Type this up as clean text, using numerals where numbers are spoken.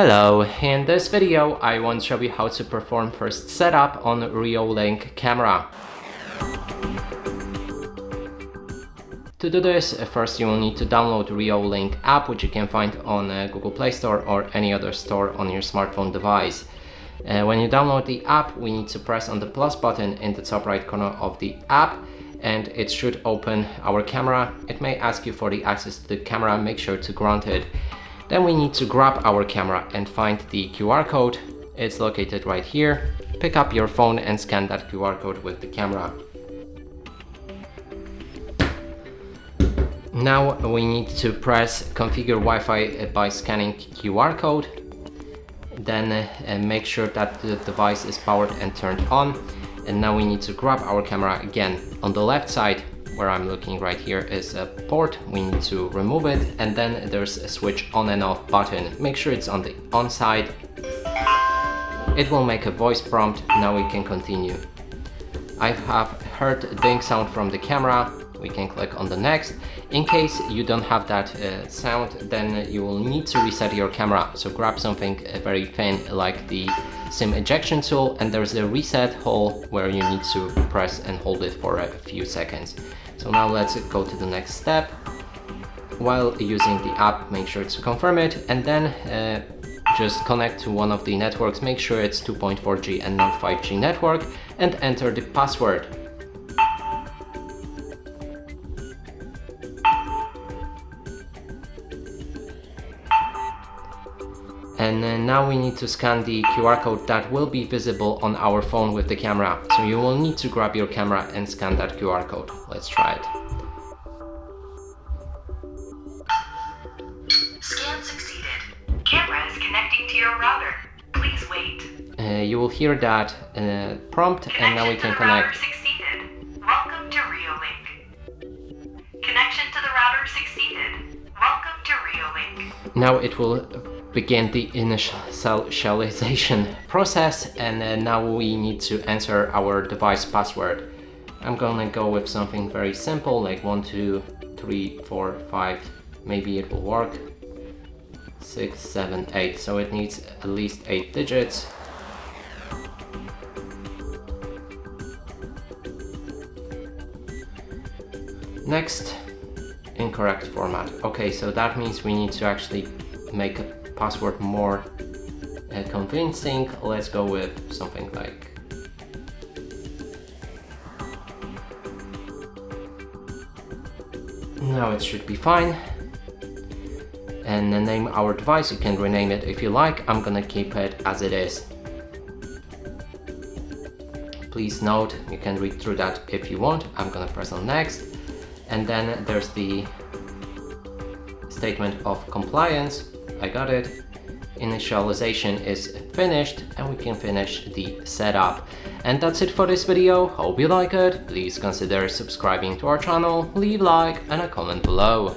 Hello, in this video I want to show you how to perform first setup on Reolink camera. To do this, first you will need to download Reolink app, which you can find on Google Play Store or any other store on your smartphone device. When you download the app, we need to press on the plus button in the top right corner of the app, and it should open our camera. It may ask you for the access to the camera, make sure to grant it. Then we need to grab our camera and find the QR code. It's located right here. Pick up your phone and scan that QR code with the camera. Now we need to press configure Wi-Fi by scanning QR code. Then make sure that the device is powered and turned on. And now we need to grab our camera again. On the left side, where I'm looking right here, is a port. We need to remove it, and then there's a switch on and off button. Make sure it's on the on side. It will make a voice prompt. Now we can continue. I have heard a ding sound from the camera. We can click on the next. In case you don't have that sound, then you will need to reset your camera. So grab something very thin like the SIM ejection tool, and there's a reset hole where you need to press and hold it for a few seconds. So now let's go to the next step. While using the app, make sure to confirm it, and then just connect to one of the networks. Make sure it's 2.4G and not 5G network, and enter the password. And now we need to scan the QR code that will be visible on our phone with the camera. So you will need to grab your camera and scan that QR code. Let's try it. Scan succeeded. Camera is connecting to your router. Please wait. You will hear that prompt, and now we can connect. Succeeded. Welcome to Reolink. Connection to the router succeeded. Welcome to Reolink. Now it will begin the initialization process, and now we need to enter our device password. I'm gonna go with something very simple like 1 2 3 4 5. Maybe it will work. 6 7 8. So it needs at least 8 digits. Next, incorrect format. Okay, so that means we need to actually make a password more convincing. Let's go with something like now it should be fine. And then name our device. You can rename it if you like. I'm gonna keep it as it is. Please note, you can read through that if you want. I'm gonna press on next, and then there's the statement of compliance. I got it. Initialization is finished, and we can finish the setup. And that's it for this video. Hope you like it. Please consider subscribing to our channel, leave a like and a comment below.